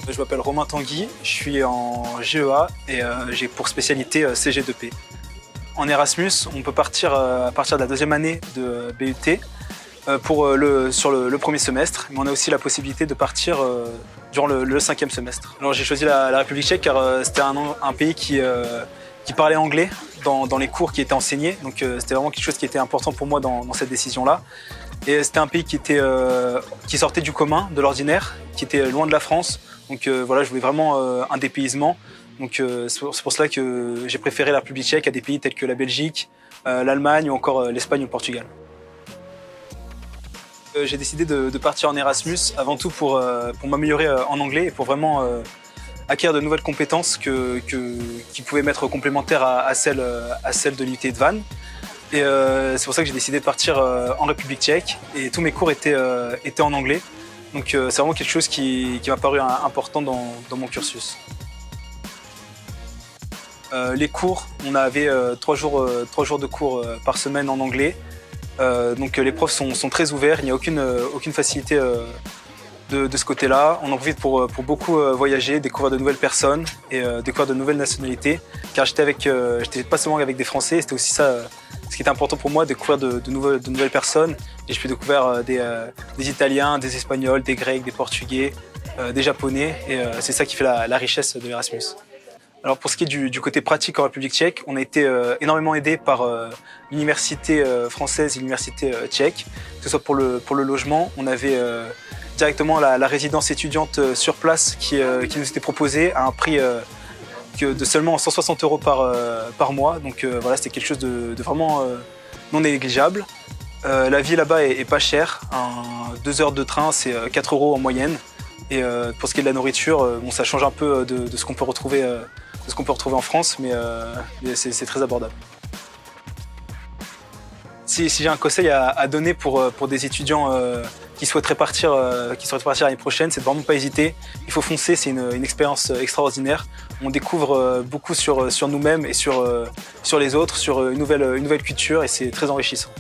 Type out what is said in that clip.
Je m'appelle Romain Tanguy, je suis en GEA et j'ai pour spécialité CG2P. En Erasmus, on peut partir à partir de la deuxième année de BUT sur le premier semestre, mais on a aussi la possibilité de partir durant le cinquième semestre. Alors j'ai choisi la République tchèque car c'était un pays qui parlait anglais dans les cours qui étaient enseignés, donc c'était vraiment quelque chose qui était important pour moi dans cette décision-là. Et c'était un pays qui sortait du commun, de l'ordinaire, qui était loin de la France. Donc voilà, je voulais vraiment un dépaysement. Donc c'est pour cela que j'ai préféré la République tchèque à des pays tels que la Belgique, l'Allemagne ou encore l'Espagne ou le Portugal. J'ai décidé de partir en Erasmus avant tout pour m'améliorer en anglais et pour vraiment acquérir de nouvelles compétences qui pouvaient m'être complémentaires à celles de l'UT de Vannes. Et c'est pour ça que j'ai décidé de partir en République tchèque et tous mes cours étaient en anglais. Donc c'est vraiment quelque chose qui m'a paru important dans mon cursus. Les cours, on avait 3 jours de cours par semaine en anglais. Donc les profs sont très ouverts, il n'y a aucune facilité de ce côté-là. On en profite pour beaucoup voyager, découvrir de nouvelles personnes et découvrir de nouvelles nationalités. Car j'étais pas seulement avec des Français, c'était aussi ça ce qui était important pour moi, découvrir de nouvelles personnes. Et je peux découvrir des Italiens, des Espagnols, des Grecs, des Portugais, des Japonais. Et c'est ça qui fait la richesse de l'Erasmus. Alors pour ce qui est du côté pratique en République tchèque, on a été énormément aidé par l'université française et l'université tchèque, que ce soit pour le logement. On avait directement la résidence étudiante sur place qui nous était proposée à un prix de seulement 160 € par mois. Donc voilà, c'était quelque chose de vraiment non négligeable. La vie là-bas est pas chère. 2 heures de train, c'est 4 € en moyenne. Et pour ce qui est de la nourriture, bon, ça change un peu de ce qu'on peut retrouver en France, mais c'est très abordable. Si j'ai un conseil à donner pour des étudiants qui souhaiteraient partir l'année prochaine, c'est de vraiment pas hésiter. Il faut foncer, c'est une expérience extraordinaire. On découvre beaucoup sur nous-mêmes et sur les autres, sur une nouvelle culture, et c'est très enrichissant.